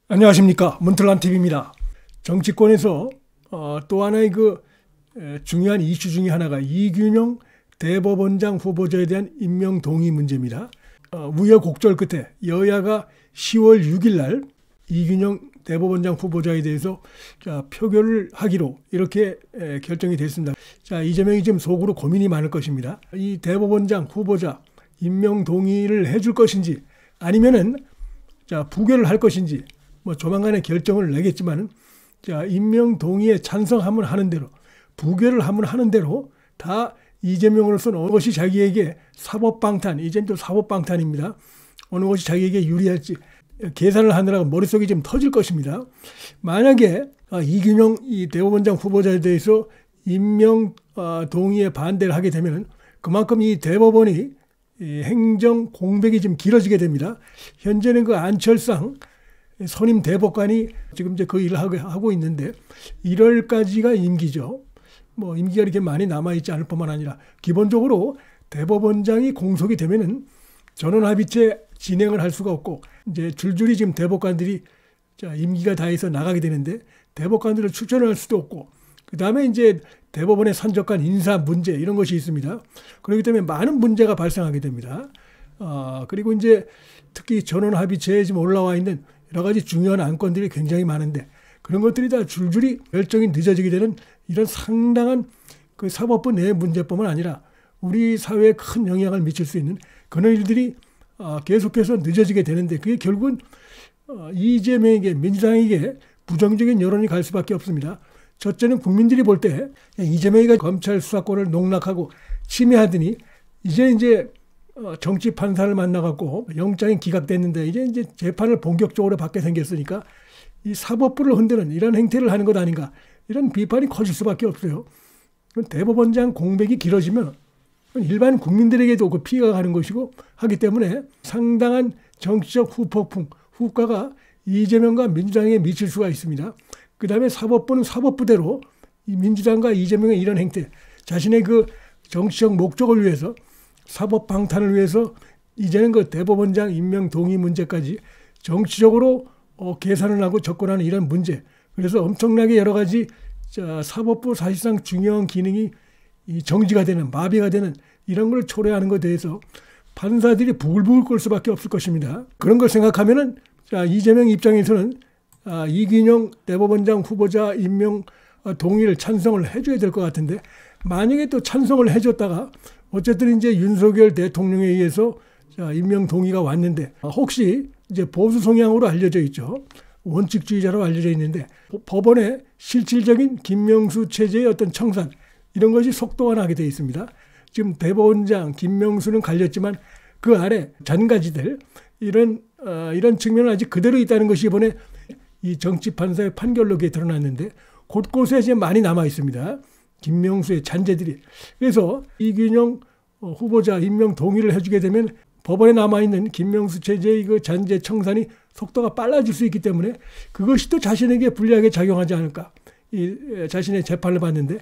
안녕하십니까, 문틀란TV입니다. 정치권에서 또 하나의 중요한 이슈 중에 하나가 이균용 대법원장 후보자에 대한 임명 동의 문제입니다. 우여곡절 끝에 여야가 10월 6일 날 이균용 대법원장 후보자에 대해서 표결을 하기로 이렇게 결정이 됐습니다. 이재명이 지금 속으로 고민이 많을 것입니다. 이 대법원장 후보자 임명 동의를 해줄 것인지 아니면은 부결을 할 것인지 조만간에 결정을 내겠지만 임명 동의에 찬성하면 하는 대로 부결을 하면 하는 대로 다 이재명으로서는 어느 것이 자기에게 사법방탄, 이젠 또 사법방탄입니다. 어느 것이 자기에게 유리할지 계산을 하느라고 머릿속이 좀 터질 것입니다. 만약에 이균용 이 대법원장 후보자에 대해서 임명 동의에 반대를 하게 되면 그만큼 이 대법원이 행정 공백이 좀 길어지게 됩니다. 현재는 안철상 선임 대법관이 지금 이제 그 일을 하고 있는데 1월까지가 임기죠. 임기가 이렇게 많이 남아있지 않을 뿐만 아니라 기본적으로 대법원장이 공석이 되면은 전원합의체 진행을 할 수가 없고 이제 줄줄이 지금 대법관들이 임기가 다해서 나가게 되는데 대법관들을 추천을 할 수도 없고 그 다음에 이제 대법원의 산적한 인사 문제 이런 것이 있습니다. 그렇기 때문에 많은 문제가 발생하게 됩니다. 그리고 이제 특히 전원합의체에 지금 올라와 있는 여러 가지 중요한 안건들이 굉장히 많은데 그런 것들이 다 줄줄이 결정이 늦어지게 되는 이런 상당한 그 사법부 내 문제뿐만 아니라 우리 사회에 큰 영향을 미칠 수 있는 그런 일들이 계속해서 늦어지게 되는데 그게 결국은 이재명에게 민주당에게 부정적인 여론이 갈 수밖에 없습니다. 첫째는 국민들이 볼 때 이재명이가 검찰 수사권을 농락하고 침해하더니 이제 정치 판사를 만나갖고 영장이 기각됐는데 이제 재판을 본격적으로 받게 생겼으니까 이 사법부를 흔드는 이런 행태를 하는 것 아닌가 이런 비판이 커질 수밖에 없어요. 대법원장 공백이 길어지면 일반 국민들에게도 그 피해가 가는 것이고 하기 때문에 상당한 정치적 후폭풍, 후과가 이재명과 민주당에 미칠 수가 있습니다. 그 다음에 사법부는 사법부대로 이 민주당과 이재명의 이런 행태, 자신의 그 정치적 목적을 위해서 사법 방탄을 위해서 이제는 그 대법원장 임명 동의 문제까지 정치적으로 계산을 하고 접근하는 이런 문제. 그래서 엄청나게 여러 가지 사법부 사실상 중요한 기능이 정지가 되는 마비가 되는 이런 걸 초래하는 것에 대해서 판사들이 부글부글 끓을 수밖에 없을 것입니다. 그런 걸 생각하면은 이재명 입장에서는 이균용 대법원장 후보자 임명 동의를 찬성을 해줘야 될 것 같은데 만약에 또 찬성을 해줬다가 어쨌든 이제 윤석열 대통령에 의해서 임명 동의가 왔는데 혹시 이제 보수 성향으로 알려져 있죠. 원칙주의자로 알려져 있는데 법원의 실질적인 김명수 체제의 어떤 청산 이런 것이 속도가 나게 되어 있습니다. 지금 대법원장 김명수는 갈렸지만 그 아래 잔가지들 이런 측면은 아직 그대로 있다는 것이 이번에 이 정치판사의 판결로 드러났는데 곳곳에 이제 많이 남아 있습니다. 김명수의 잔재들이. 그래서 이균용 후보자 임명 동의를 해주게 되면 법원에 남아있는 김명수 체제의 그 잔재 청산이 속도가 빨라질 수 있기 때문에 그것이 또 자신에게 불리하게 작용하지 않을까. 자신의 재판을 받는데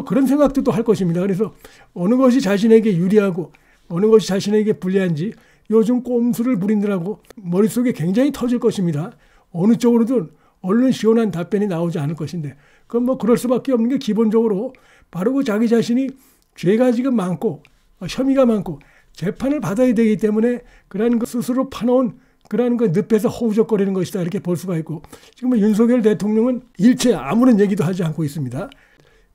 그런 생각도 또 할 것입니다. 그래서 어느 것이 자신에게 유리하고 어느 것이 자신에게 불리한지 요즘 꼼수를 부리느라고 머릿속에 굉장히 터질 것입니다. 어느 쪽으로든 얼른 시원한 답변이 나오지 않을 것인데 그건 그럴 수밖에 없는 게 기본적으로 바로 그 자기 자신이 죄가 지금 많고 혐의가 많고 재판을 받아야 되기 때문에 그러한 그 스스로 파놓은 그러한 그 늪에서 허우적거리는 것이다 이렇게 볼 수가 있고 지금 윤석열 대통령은 일체 아무런 얘기도 하지 않고 있습니다.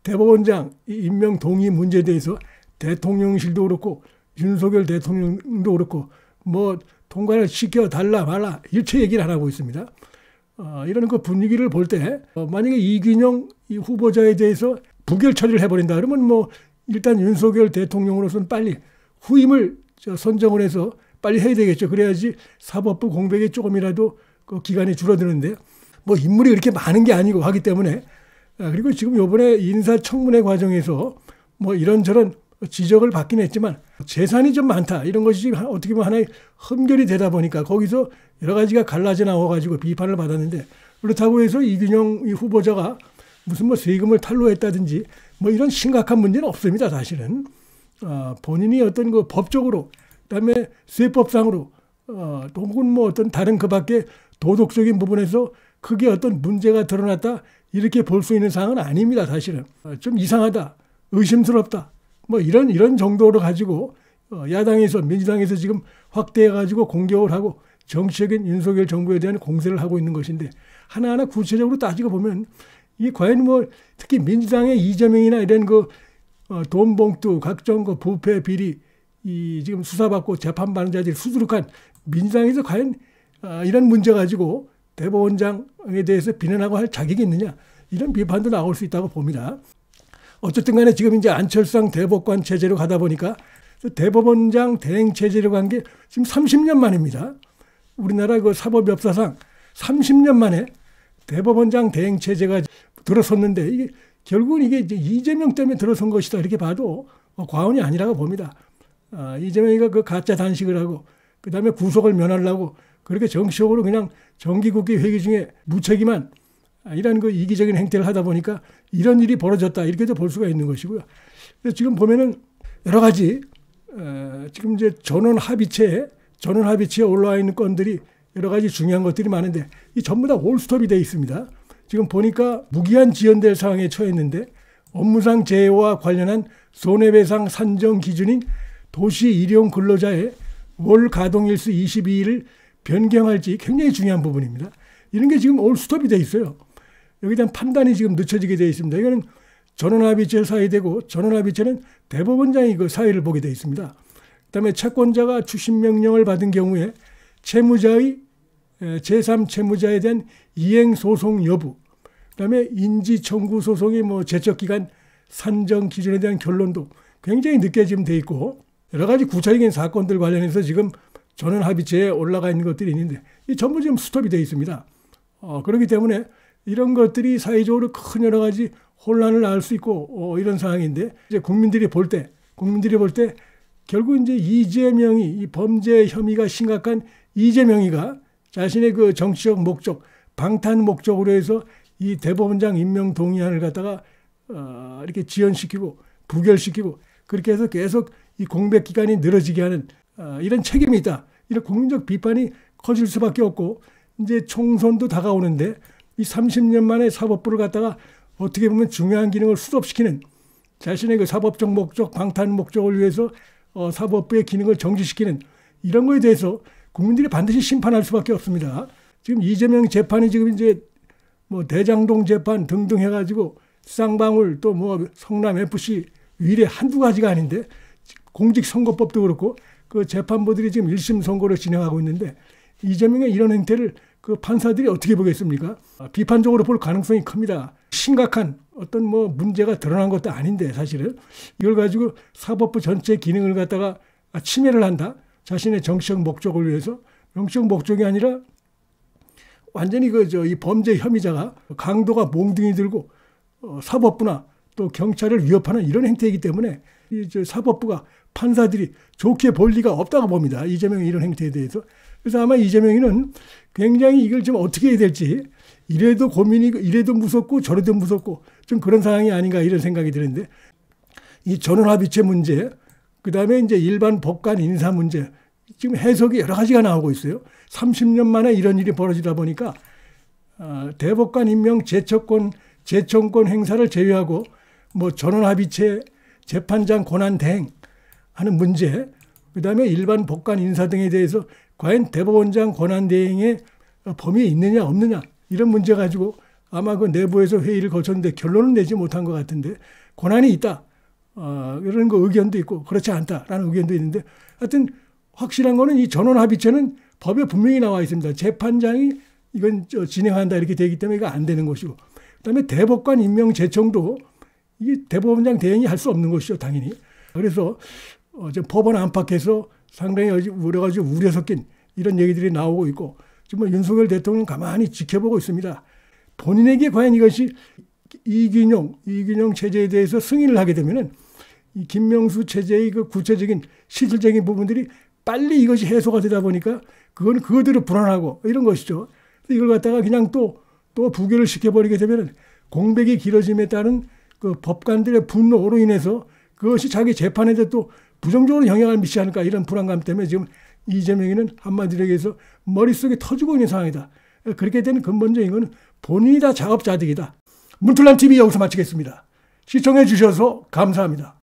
대법원장 임명 동의 문제에 대해서 대통령실도 그렇고 윤석열 대통령도 그렇고 통과를 시켜달라 말라 일체 얘기를 안 하고 있습니다. 이런 그 분위기를 볼 때 만약에 이균용 이 후보자에 대해서 부결 처리를 해버린다 그러면 일단 윤석열 대통령으로서는 빨리 후임을 선정을 해서 빨리 해야 되겠죠. 그래야지 사법부 공백이 조금이라도 그 기간이 줄어드는데 인물이 그렇게 많은 게 아니고 하기 때문에 그리고 지금 이번에 인사청문회 과정에서 이런저런 지적을 받긴 했지만 재산이 좀 많다 이런 것이 지금 어떻게 보면 하나의 흠결이 되다 보니까 거기서 여러 가지가 갈라져 나와가지고 비판을 받았는데 그렇다고 해서 이균용 이 후보자가 무슨 세금을 탈루했다든지 이런 심각한 문제는 없습니다. 사실은 본인이 어떤 그 법적으로 그다음에 세법상으로 혹은 어떤 다른 그 밖에 도덕적인 부분에서 크게 어떤 문제가 드러났다 이렇게 볼 수 있는 사항은 아닙니다. 사실은 좀 이상하다, 의심스럽다, 뭐 이런 정도로 가지고 야당에서 민주당에서 지금 확대해 가지고 공격을 하고 정치적인 윤석열 정부에 대한 공세를 하고 있는 것인데, 하나하나 구체적으로 따지고 보면 이 과연 뭐 특히 민주당의 이재명이나 이런 그 돈 봉투, 각종 그 부패 비리, 이 지금 수사받고 재판받는 자들이 수두룩한 민주당에서 과연 이런 문제 가지고 대법원장에 대해서 비난하고 할 자격이 있느냐, 이런 비판도 나올 수 있다고 봅니다. 어쨌든 간에 지금 이제 안철상 대법관 체제로 가다 보니까 대법원장 대행 체제로 간 게 지금 30년 만입니다. 우리나라 그 사법 역사상 30년 만에 대법원장 대행 체제가 들어섰는데, 이게 결국은 이게 이제 이재명 때문에 들어선 것이다 이렇게 봐도 과언이 아니라고 봅니다. 이재명이가 그 가짜 단식을 하고 그다음에 구속을 면하려고 그렇게 정치적으로 그냥 정기국회 회기 중에 무책임한 이런 그 이기적인 행태를 하다 보니까 이런 일이 벌어졌다 이렇게도 볼 수가 있는 것이고요. 그래서 지금 보면은 여러 가지 지금 이제 전원 합의체에 올라와 있는 건들이 여러 가지 중요한 것들이 많은데, 이 전부 다 올스톱이 되어 있습니다. 지금 보니까 무기한 지연될 상황에 처했는데, 업무상 재해와 관련한 손해배상 산정 기준인 도시 일용 근로자의 월 가동일수 22일을 변경할지 굉장히 중요한 부분입니다. 이런 게 지금 올스톱이 되어 있어요. 여기에 대한 판단이 지금 늦춰지게 되어 있습니다. 이거는 전원합의체 사유되고, 전원합의체는 대법원장이 그 사유를 보게 되어 있습니다. 그다음에 채권자가 추심 명령을 받은 경우에 채무자의 제3채무자에 대한 이행 소송 여부, 그다음에 인지 청구 소송의 뭐 제척 기간 산정 기준에 대한 결론도 굉장히 늦게 지금 돼 있고, 여러 가지 구체적인 사건들 관련해서 지금 전원 합의체에 올라가 있는 것들이 있는데, 이 전부 지금 스톱이 돼 있습니다. 그렇기 때문에 이런 것들이 사회적으로 큰 여러 가지 혼란을 낳을 수 있고 이런 상황인데, 이제 국민들이 볼 때 결국 이제 이재명이, 이 범죄 혐의가 심각한 이재명이가 자신의 그 정치적 목적, 방탄 목적으로 해서 이 대법원장 임명 동의안을 갖다가 이렇게 지연시키고 부결시키고 그렇게 해서 계속 이 공백 기간이 늘어지게 하는 이런 책임이 있다, 이런 국민적 비판이 커질 수밖에 없고, 이제 총선도 다가오는데 이 30년 만에 사법부를 갖다가 어떻게 보면 중요한 기능을 수습시키는, 자신의 그 사법적 목적, 방탄 목적을 위해서 사법부의 기능을 정지시키는 이런 거에 대해서 국민들이 반드시 심판할 수밖에 없습니다. 지금 이재명 재판이 지금 이제 뭐 대장동 재판 등등 해가지고 쌍방울 또 뭐 성남 FC 위례 한두 가지가 아닌데, 공직선거법도 그렇고 그 재판부들이 지금 1심 선고를 진행하고 있는데, 이재명의 이런 행태를 그 판사들이 어떻게 보겠습니까? 비판적으로 볼 가능성이 큽니다. 심각한 어떤 뭐 문제가 드러난 것도 아닌데, 사실은 이걸 가지고 사법부 전체 기능을 갖다가 침해를 한다, 자신의 정치적 목적을 위해서. 정치적 목적이 아니라 완전히 이 범죄 혐의자가 강도가 몽둥이 들고 사법부나 또 경찰을 위협하는 이런 행태이기 때문에 이 사법부가, 판사들이 좋게 볼 리가 없다고 봅니다. 이재명의 이런 행태에 대해서. 그래서 아마 이재명이는 굉장히 이걸 좀 어떻게 해야 될지, 이래도 고민이, 이래도 무섭고 저래도 무섭고 좀 그런 상황이 아닌가 이런 생각이 드는데, 이 전원합의체 문제, 그다음에 이제 일반 법관 인사 문제, 지금 해석이 여러 가지가 나오고 있어요. 30년 만에 이런 일이 벌어지다 보니까 대법관 임명 제청권 행사를 제외하고 뭐 전원합의체 재판장 권한 대행하는 문제, 그다음에 일반 법관 인사 등에 대해서 과연 대법원장 권한 대행의 범위에 있느냐 없느냐, 이런 문제 가지고 아마 그 내부에서 회의를 거쳤는데 결론은 내지 못한 것 같은데, 권한이 있다 이런 거 의견도 있고 그렇지 않다라는 의견도 있는데, 하여튼 확실한 거는 이 전원합의체는 법에 분명히 나와 있습니다. 재판장이 이건 진행한다 이렇게 되기 때문에 이거 안 되는 것이고, 그다음에 대법관 임명 제청도 이게 대법원장 대행이 할 수 없는 것이죠, 당연히. 그래서 법원 안팎에서 상당히 여러 가지 우려 섞인 이런 얘기들이 나오고 있고, 정말 윤석열 대통령은 가만히 지켜보고 있습니다. 본인에게 과연 이것이 이균용 체제에 대해서 승인을 하게 되면은 이 김명수 체제의 그 구체적인 실질적인 부분들이 빨리 이것이 해소가 되다 보니까 그건 그거대로 불안하고 이런 것이죠. 이걸 갖다가 그냥 또 부결을 시켜버리게 되면 공백이 길어짐에 따른 그 법관들의 분노로 인해서 그것이 자기 재판에도 또 부정적으로 영향을 미치지 않을까, 이런 불안감 때문에 지금 이재명이는 한마디로 얘기해서 머릿속에 터지고 있는 상황이다. 그렇게 된 근본적인 건 본인이 다 작업자득이다. 문틀란 TV 여기서 마치겠습니다. 시청해 주셔서 감사합니다.